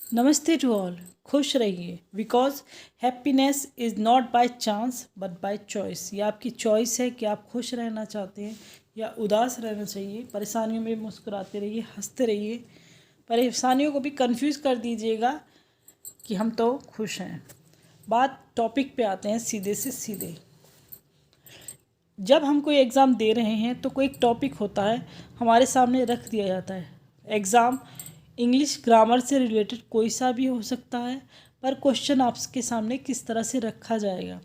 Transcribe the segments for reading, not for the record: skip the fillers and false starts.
नमस्ते to all. खुश रहिए because happiness is not by chance but by choice. ये आपकी चॉइस है कि आप खुश रहना चाहते हैं या उदास रहना चाहिए। परेशानियों में मुस्कुराते रहिए, हंसते रहिए। परेशानियों को भी कंफ्यूज कर दीजिएगा कि हम तो खुश हैं। बात टॉपिक पे आते हैं सीधे से सीधे। जब हम कोई एग्ज़ाम दे रहे हैं तो कोई एक टॉपिक होता है, हमारे सामने रख दिया जाता है। एग्ज़ाम इंग्लिश ग्रामर से रिलेटेड कोई सा भी हो सकता है, पर क्वेश्चन आपके सामने किस तरह से रखा जाएगा।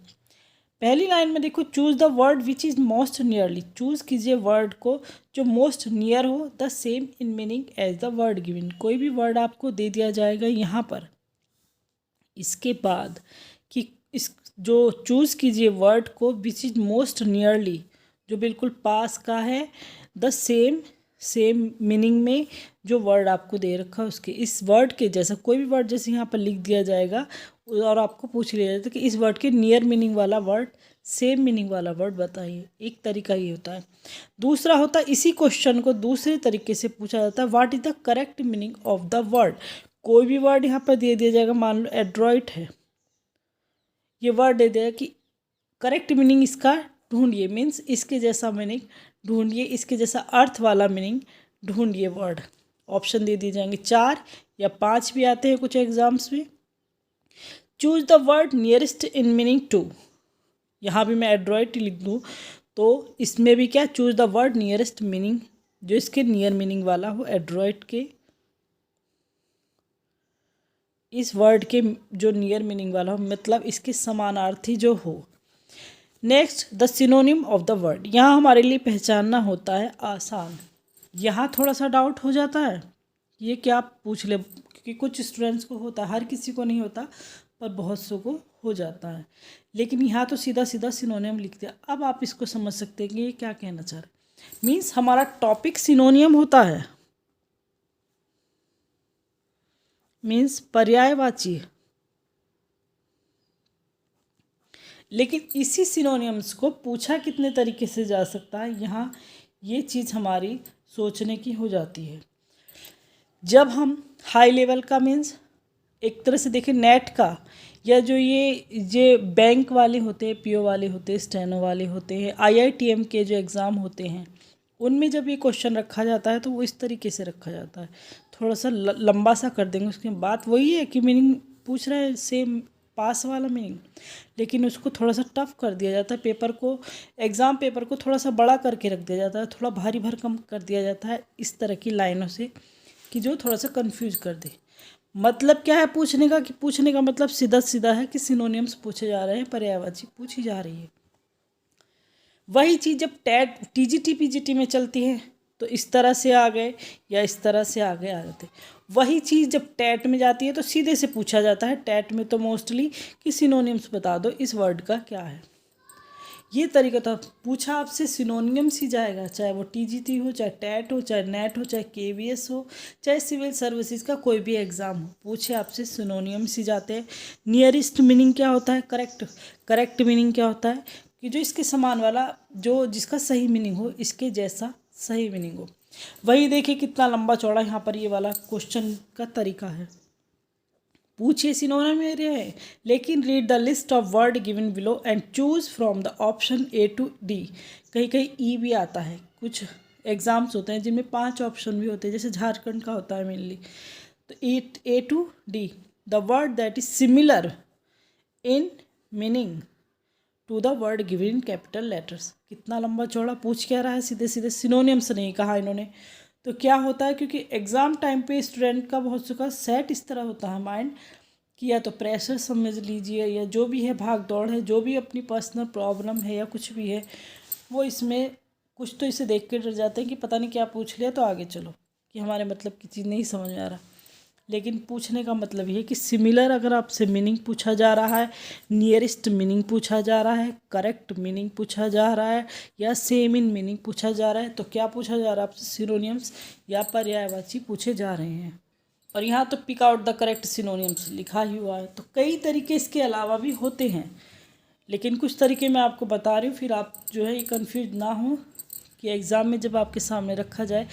पहली लाइन में देखो, choose the word which is most nearly. Choose कीजिए वर्ड को जो मोस्ट नियर हो the same in meaning as the word given. कोई भी वर्ड आपको दे दिया जाएगा यहाँ पर। इसके बाद कि इस जो चूज़ कीजिए वर्ड को विच इज़ मोस्ट नियरली, जो बिल्कुल पास का है, द सेम मीनिंग में जो वर्ड आपको दे रखा है उसके इस वर्ड के जैसा कोई भी वर्ड जैसे यहाँ पर लिख दिया जाएगा और आपको पूछ लिया जाता है कि इस वर्ड के नियर मीनिंग वाला वर्ड, सेम मीनिंग वाला वर्ड बताइए। एक तरीका ये होता है। दूसरा होता है इसी क्वेश्चन को दूसरे तरीके से पूछा जाता है, what is the correct meaning of the word. कोई भी वर्ड यहाँ पर दे दिया जाएगा, मान लो एड्रॉइड है, ये वर्ड दे दिया कि करेक्ट मीनिंग इसका ढूंढिए, मीन्स इसके जैसा मीनिंग ढूंढिए, इसके जैसा अर्थ वाला मीनिंग ढूंढिए वर्ड। ऑप्शन दे दिए जाएंगे 4 या 5 भी आते हैं कुछ एग्जाम्स में। Choose the word nearest in meaning to. यहाँ भी मैं एड्रॉइड लिख दूँ तो इसमें भी क्या, choose the word nearest meaning, जो इसके नियर मीनिंग वाला हो, एड्रॉइड के इस वर्ड के जो नियर मीनिंग वाला हो, मतलब इसके समानार्थी जो हो। Next, the synonym of the word. यहाँ हमारे लिए पहचानना होता है आसान। यहाँ थोड़ा सा डाउट हो जाता है, ये क्या आप पूछ ले, क्योंकि कुछ स्टूडेंट्स को होता है, हर किसी को नहीं होता पर बहुत सौ को हो जाता है। लेकिन यहाँ तो सीधा सीधा सिनोनियम लिख दिया। अब आप इसको समझ सकते हैं कि ये क्या कहना चाह रहे। मीन्स हमारा टॉपिक सिनोनियम होता है, मीन्स पर्यायवाची। लेकिन इसी सिनोनियम्स को पूछा कितने तरीके से जा सकता है, यहाँ ये चीज़ हमारी सोचने की हो जाती है। जब हम हाई लेवल का, मीन्स एक तरह से देखें नेट का, या जो ये बैंक वाले होते हैं, पीओ वाले होते हैं, स्टेनो वाले होते हैं, आईआईटीएम के जो एग्ज़ाम होते हैं, उनमें जब ये क्वेश्चन रखा जाता है तो वो इस तरीके से रखा जाता है, थोड़ा सा लंबा सा कर देंगे। उसकी बात वही है कि मीनिंग पूछ रहे हैं सेम पास वाला मीनिंग, लेकिन उसको थोड़ा सा टफ कर दिया जाता है। पेपर को, एग्ज़ाम पेपर को थोड़ा सा बड़ा करके रख दिया जाता है, थोड़ा भारी भरकम कर दिया जाता है इस तरह की लाइनों से कि जो थोड़ा सा कंफ्यूज कर दे। मतलब क्या है पूछने का, कि पूछने का मतलब सीधा सीधा है कि सिनोनियम्स पूछे जा रहे हैं, पर्यायवाची पूछी जा रही है। वही चीज़ जब टैट टीजीटी पीजीटी में चलती है तो इस तरह से आ गए या इस तरह से आगे आ जाते। वही चीज़ जब टैट में जाती है तो सीधे से पूछा जाता है, टैट में तो मोस्टली कि सिनोनियम्स बता दो इस वर्ड का क्या है। ये तरीका था, पूछा आपसे सिनोनियम्स ही जाएगा, चाहे वो टीजीटी हो, चाहे टैट हो, चाहे नेट हो, चाहे केवीएस हो, चाहे सिविल सर्विसेज का कोई भी एग्ज़ाम हो, पूछे आपसे सिनोनियम्स ही जाते हैं। नियरेस्ट मीनिंग क्या होता है, करेक्ट मीनिंग क्या होता है कि जो इसके समान वाला, जो जिसका सही मीनिंग हो, इसके जैसा सही मीनिंग हो। वही देखिए कितना लंबा चौड़ा यहाँ पर ये वाला क्वेश्चन का तरीका है। पूछिए सिनोनिम मेरे है, लेकिन read the list of word given below and choose from the option A to D. कहीं कहीं ई भी आता है, कुछ एग्जाम्स होते हैं जिनमें 5 ऑप्शन भी होते हैं, जैसे झारखंड का होता है मेनली। तो A to D the word that is similar in meaning to the word given in capital letters. कितना लंबा चौड़ा पूछ क्या रहा है, सीधे सीधे सिनोनियम्स नहीं कहा इन्होंने। तो क्या होता है, क्योंकि एग्ज़ाम टाइम पे स्टूडेंट का बहुत सा सेट इस तरह होता है माइंड कि या तो प्रेशर समझ लीजिए, या जो भी है भाग दौड़ है, जो भी अपनी पर्सनल प्रॉब्लम है या कुछ भी है, वो इसमें कुछ तो इसे देख के डर जाते हैं कि पता नहीं क्या पूछ लिया तो आगे चलो, कि हमारे मतलब की चीज़ नहीं समझ में आ रहा। लेकिन पूछने का मतलब ये है कि सिमिलर अगर आपसे मीनिंग पूछा जा रहा है, नियरेस्ट मीनिंग पूछा जा रहा है, करेक्ट मीनिंग पूछा जा रहा है, या सेम इन मीनिंग पूछा जा रहा है, तो क्या पूछा जा रहा है आपसे, सिनोनियम्स या पर्यायवाची पूछे जा रहे हैं। और यहाँ तो pick out the correct synonyms लिखा ही हुआ है। तो कई तरीके इसके अलावा भी होते हैं, लेकिन कुछ तरीके मैं आपको बता रही हूँ, फिर आप जो है ये कन्फ्यूज ना हो कि एग्ज़ाम में जब आपके सामने रखा जाए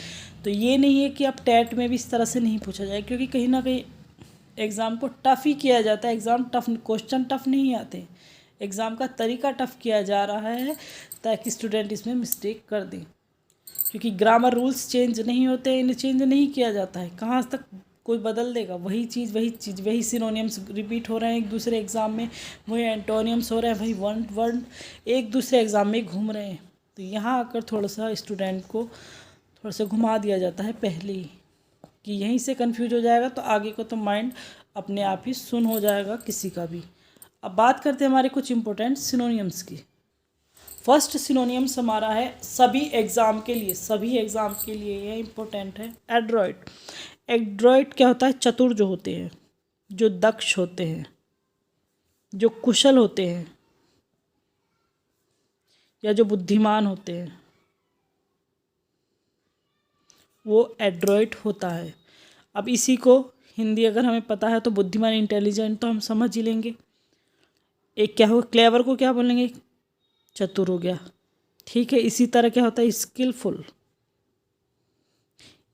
तो ये नहीं है कि आप टैट में भी इस तरह से नहीं पूछा जाए, क्योंकि कहीं ना कहीं एग्ज़ाम को टफ़ ही किया जाता है। एग्ज़ाम टफ़, क्वेश्चन टफ़ नहीं आते, एग्ज़ाम का तरीका टफ़ किया जा रहा है ताकि स्टूडेंट इसमें मिस्टेक कर दें, क्योंकि ग्रामर रूल्स चेंज नहीं होते हैं, इन्हें चेंज नहीं किया जाता है। कहाँ तक कोई बदल देगा? वही चीज़ वही सिनोनियम्स रिपीट हो रहे हैं एक दूसरे एग्ज़ाम में, वही एंटोनियम्स हो रहे हैं, वही वर्ड एक दूसरे एग्ज़ाम में घूम रहे हैं। तो यहाँ आकर थोड़ा सा स्टूडेंट को थोड़ा सा घुमा दिया जाता है पहले ही, कि यहीं से कंफ्यूज हो जाएगा तो आगे को तो माइंड अपने आप ही सुन हो जाएगा किसी का भी। अब बात करते हैं हमारे कुछ इंपॉर्टेंट सिनोनियम्स की। फर्स्ट सिनोनियम्स हमारा है सभी एग्ज़ाम के लिए ये इम्पोर्टेंट है, एड्रॉइड। एड्रॉइड क्या होता है? चतुर जो होते हैं, जो दक्ष होते हैं, जो कुशल होते हैं, या जो बुद्धिमान होते हैं, वो एड्रॉइड होता है। अब इसी को हिंदी अगर हमें पता है तो बुद्धिमान, इंटेलिजेंट तो हम समझ ही लेंगे। एक क्या हो, क्लेवर को क्या बोलेंगे? चतुर हो गया, ठीक है। इसी तरह क्या होता है? स्किलफुल,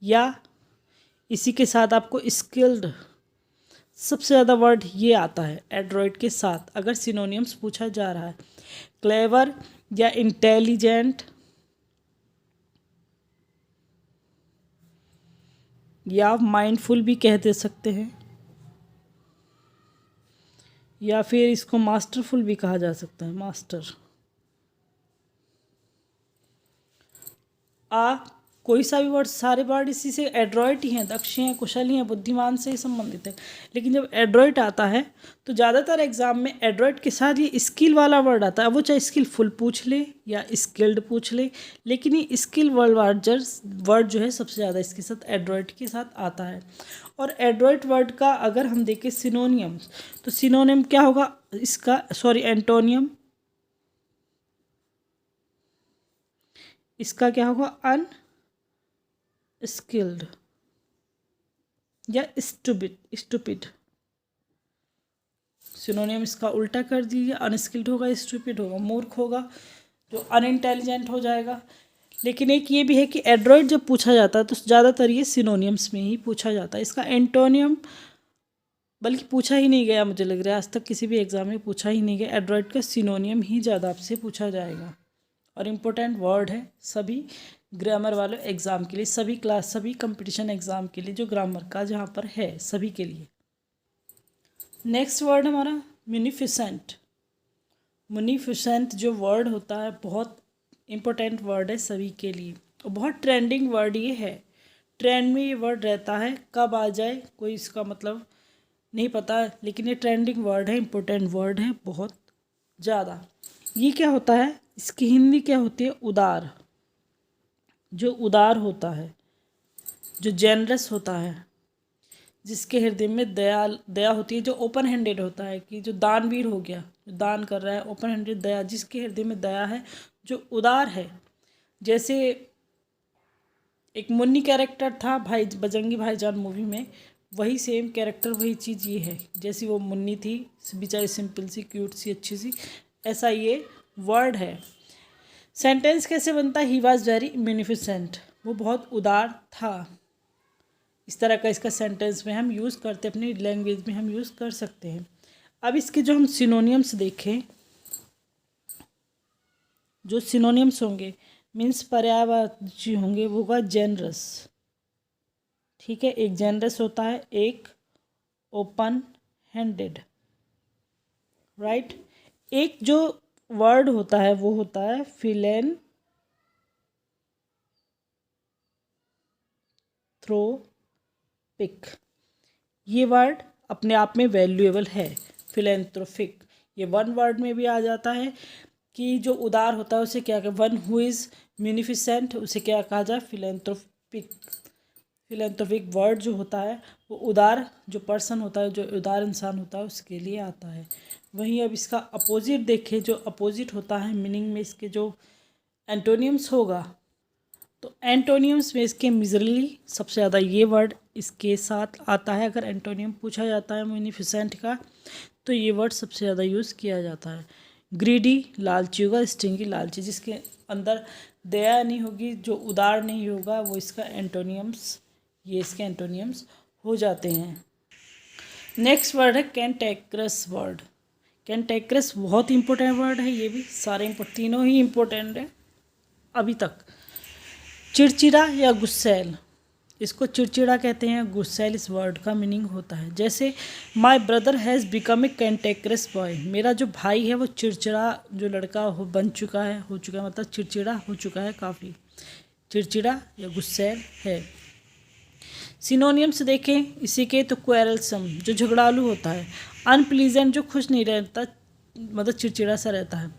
या इसी के साथ आपको स्किल्ड, सबसे ज़्यादा वर्ड ये आता है एड्रॉइड के साथ अगर सिनोनियम्स पूछा जा रहा है। क्लेवर या इंटेलिजेंट या माइंडफुल भी कह दे सकते हैं, या फिर इसको मास्टरफुल भी कहा जा सकता है, मास्टर। कोई सा भी वर्ड, सारे वर्ड इसी से एड्रॉइड ही हैं, दक्ष हैं, कुशल ही हैं, बुद्धिमान से ही संबंधित है। लेकिन जब एड्रॉइड आता है तो ज़्यादातर एग्जाम में एड्रॉइड के साथ ये स्किल वाला वर्ड आता है। वो चाहे स्किलफुल पूछ ले या स्किल्ड पूछ ले, लेकिन ये स्किल वर्ड जो है सबसे ज़्यादा इसके साथ एड्रॉइड के साथ आता है। और एड्रॉइड वर्ड का अगर हम देखें सिनोनियम, तो सिनोनियम क्या होगा इसका? एंटोनियम इसका क्या होगा? अनस्किल्ड या स्टूपिड। सिनोनियम इसका उल्टा कर दीजिए, अनस्किल्ड होगा, स्टूपिड होगा, मूर्ख होगा, जो अनइंटेलिजेंट हो जाएगा। लेकिन एक ये भी है कि एड्रॉइड जब पूछा जाता है तो ज़्यादातर ये सिनोनियम्स में ही पूछा जाता है। इसका एंटोनियम बल्कि पूछा ही नहीं गया, मुझे लग रहा है आज तक किसी भी एग्ज़ाम में पूछा ही नहीं गया। एड्रॉइड का सिनोनियम ही ज़्यादा आपसे पूछा जाएगा और इम्पोर्टेंट वर्ड है सभी ग्रामर वाले एग्ज़ाम के लिए, सभी कंपटीशन एग्ज़ाम के लिए जो ग्रामर का जहाँ पर है सभी के लिए। नेक्स्ट वर्ड हमारा म्यूनिफिसेंट। म्यूनिफिसेंट जो वर्ड होता है बहुत इम्पोर्टेंट वर्ड है सभी के लिए और बहुत ट्रेंडिंग वर्ड ये है। ट्रेंड में ये वर्ड रहता है, कब आ जाए कोई इसका मतलब नहीं पता, लेकिन ये ट्रेंडिंग वर्ड है, इम्पोर्टेंट वर्ड है बहुत ज़्यादा। ये क्या होता है? इसकी हिंदी क्या होती है? उदार। जो उदार होता है, जो जेनरस होता है, जिसके हृदय में दया होती है, जो ओपन हैंडेड होता है, कि जो दानवीर हो गया, जो दान कर रहा है, ओपन हैंडेड दया, जिसके हृदय में दया है, जो उदार है। जैसे एक मुन्नी कैरेक्टर था भाई बजरंगी भाईजान मूवी में, वही सेम कैरेक्टर वही चीज़ ये है। जैसी वो मुन्नी थी बेचारी, सिंपल सी, क्यूट सी, अच्छी सी, ऐसा ये वर्ड है। सेंटेंस कैसे बनता है? ही वॉज वेरी म्यूनिफिसेंट, वो बहुत उदार था। इस तरह का इसका सेंटेंस में हम यूज़ करते, अपनी लैंग्वेज में हम यूज़ कर सकते हैं। अब इसके जो हम सिनोनियम्स देखें, जो सिनोनियम्स होंगे मीन्स पर्यायवाची होंगे, वो होगा जेनरस। ठीक है, एक जेनरस होता है, एक ओपन हैंडेड, राइट। एक जो वर्ड होता है वो होता है फिलैन्थ्रोपिक। ये वर्ड अपने आप में वैल्यूएबल है, फिलैन्थ्रोपिक। ये वन वर्ड में भी आ जाता है कि जो उदार होता है उसे क्या कहते, वन हु इज़ म्यूनिफिसेंट उसे क्या कहा जाए? फिलैन्थ्रोपिक। फिलैन्थ्रोपिक वर्ड जो होता है वो उदार जो पर्सन होता है, जो उदार इंसान होता है उसके लिए आता है। वहीं अब इसका अपोजिट देखें, जो अपोजिट होता है मीनिंग में इसके जो एंटोनियम्स होगा, तो एंटोनियम्स में इसके मिजरली सबसे ज़्यादा ये वर्ड इसके साथ आता है। अगर एंटोनियम पूछा जाता है म्यूनिफिसेंट का तो ये वर्ड सबसे ज़्यादा यूज़ किया जाता है। ग्रीडी लालची होगा, स्टिंगी लालची, जिसके अंदर दया नहीं होगी, जो उदार नहीं होगा, वो इसका एंटोनियम्स, ये इसके एंटोनियम्स हो जाते हैं। नेक्स्ट वर्ड है कैंटेक्रस वर्ड। कैंटेक्रस बहुत इंपॉर्टेंट वर्ड है, ये भी सारे तीनों ही इम्पोर्टेंट है अभी तक। चिड़चिड़ा या गुस्सैल, इसको चिड़चिड़ा कहते हैं, गुस्सैल इस वर्ड का मीनिंग होता है। जैसे my brother has become a cantankerous boy, मेरा जो भाई है वो चिड़चिड़ा जो लड़का हो बन चुका है, हो चुका है मतलब चिड़चिड़ा हो चुका है काफ़ी, चिड़चिड़ा या गुस्सैल है। सिनोनियम्स देखें इसी के तो क्वेरलसम जो झगड़ालू होता है, अनप्लीजेंट जो खुश नहीं रहता मतलब चिड़चिड़ा सा रहता है,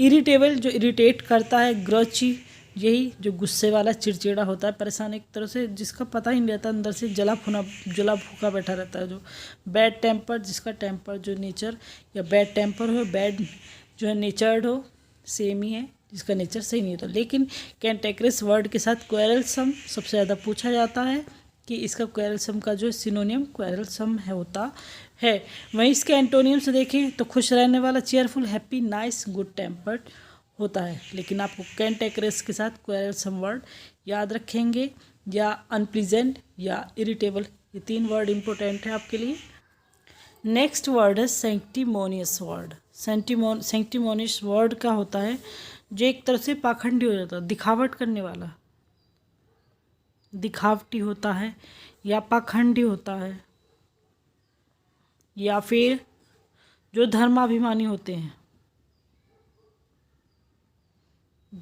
इरिटेबल जो इरिटेट करता है, ग्रची यही जो गुस्से वाला चिड़चिड़ा होता है, परेशान एक तरह से जिसका पता ही नहीं रहता, अंदर से जला फूका बैठा रहता है जो, बैड टेम्पर जिसका टेम्पर जो नेचर या बैड टेम्पर हो, बैड जो है नेचर्ड हो, सेम ही है जिसका नेचर सही नहीं होता। लेकिन कैंटेक्रस वर्ड के साथ क्वेरलसम सबसे ज़्यादा पूछा जाता है कि इसका क्वेरलसम का जो सिनोनियम क्वेरलसम है होता है। वहीं इसके एंटोनियम से देखें तो खुश रहने वाला cheerful, happy, nice, good tempered होता है। लेकिन आपको कैंटेक्रस के साथ क्वेरलसम वर्ड याद रखेंगे, या अनप्लीजेंट या इरिटेबल, ये 3 वर्ड इंपॉर्टेंट है आपके लिए। नेक्स्ट वर्ड है सेंटिमोनियस वर्ड। सेंटिमोनियस वर्ड का होता है जो एक तरह से पाखंडी हो जाता है, दिखावट करने वाला, दिखावटी होता है या पाखंडी होता है, या फिर जो धर्माभिमानी होते हैं,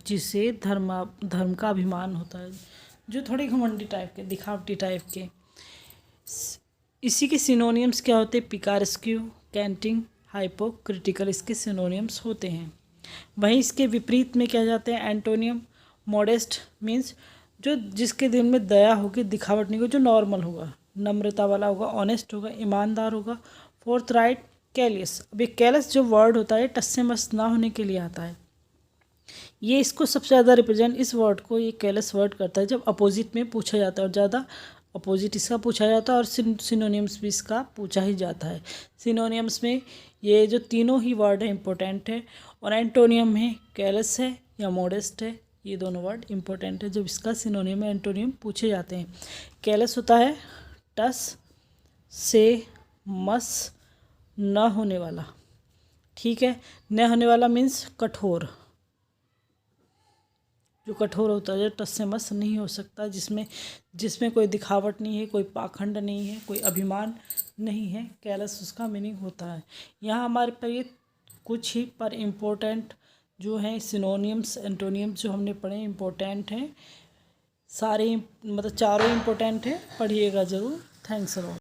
जिसे धर्म का अभिमान होता है, जो थोड़े घमंडी टाइप के, दिखावटी टाइप के। इसी के सिनोनियम्स क्या होते हैं, पिकारेस्क्यू, कैंटिंग, हाइपोक्रिटिकल इसके सिनोनियम्स होते हैं। वहीं इसके विपरीत में क्या जाते हैं एंटोनियम, मॉडेस्ट मीन्स जो जिसके दिल में दया होगी, दिखावट नहीं होगी, जो नॉर्मल होगा, नम्रता वाला होगा, ऑनेस्ट होगा, ईमानदार होगा। Fourth right, callous. अब ये कैलस जो वर्ड होता है टस से मस ना होने के लिए आता है, ये इसको सबसे ज़्यादा रिप्रेजेंट, इस वर्ड को ये कैलस वर्ड करता है जब अपोजिट में पूछा जाता है, और ज़्यादा अपोजिट इसका पूछा जाता है, और सिनोनियम्स भी इसका पूछा ही जाता है। सिनोनियम्स में ये जो तीनों ही वर्ड है इंपॉर्टेंट है, और एंटोनियम में कैलस है या मॉडेस्ट है, ये दोनों वर्ड इंपॉर्टेंट है जब इसका सिनोनियम एंटोनियम पूछे जाते हैं। कैलस होता है टस से मस न होने वाला, ठीक है, न होने वाला मीन्स कठोर, जो कठोर होता है, जो टस से मस नहीं हो सकता, जिसमें कोई दिखावट नहीं है, कोई पाखंड नहीं है, कोई अभिमान नहीं है, कैलस उसका मीनिंग होता है। यहाँ हमारे पर ये कुछ ही पर इम्पोर्टेंट जो हैं सिनोनियम्स एंटोनियम्स जो हमने पढ़े इम्पोर्टेंट हैं, सारे मतलब चारों इम्पोर्टेंट हैं, पढ़िएगा ज़रूर। Thanks a lot.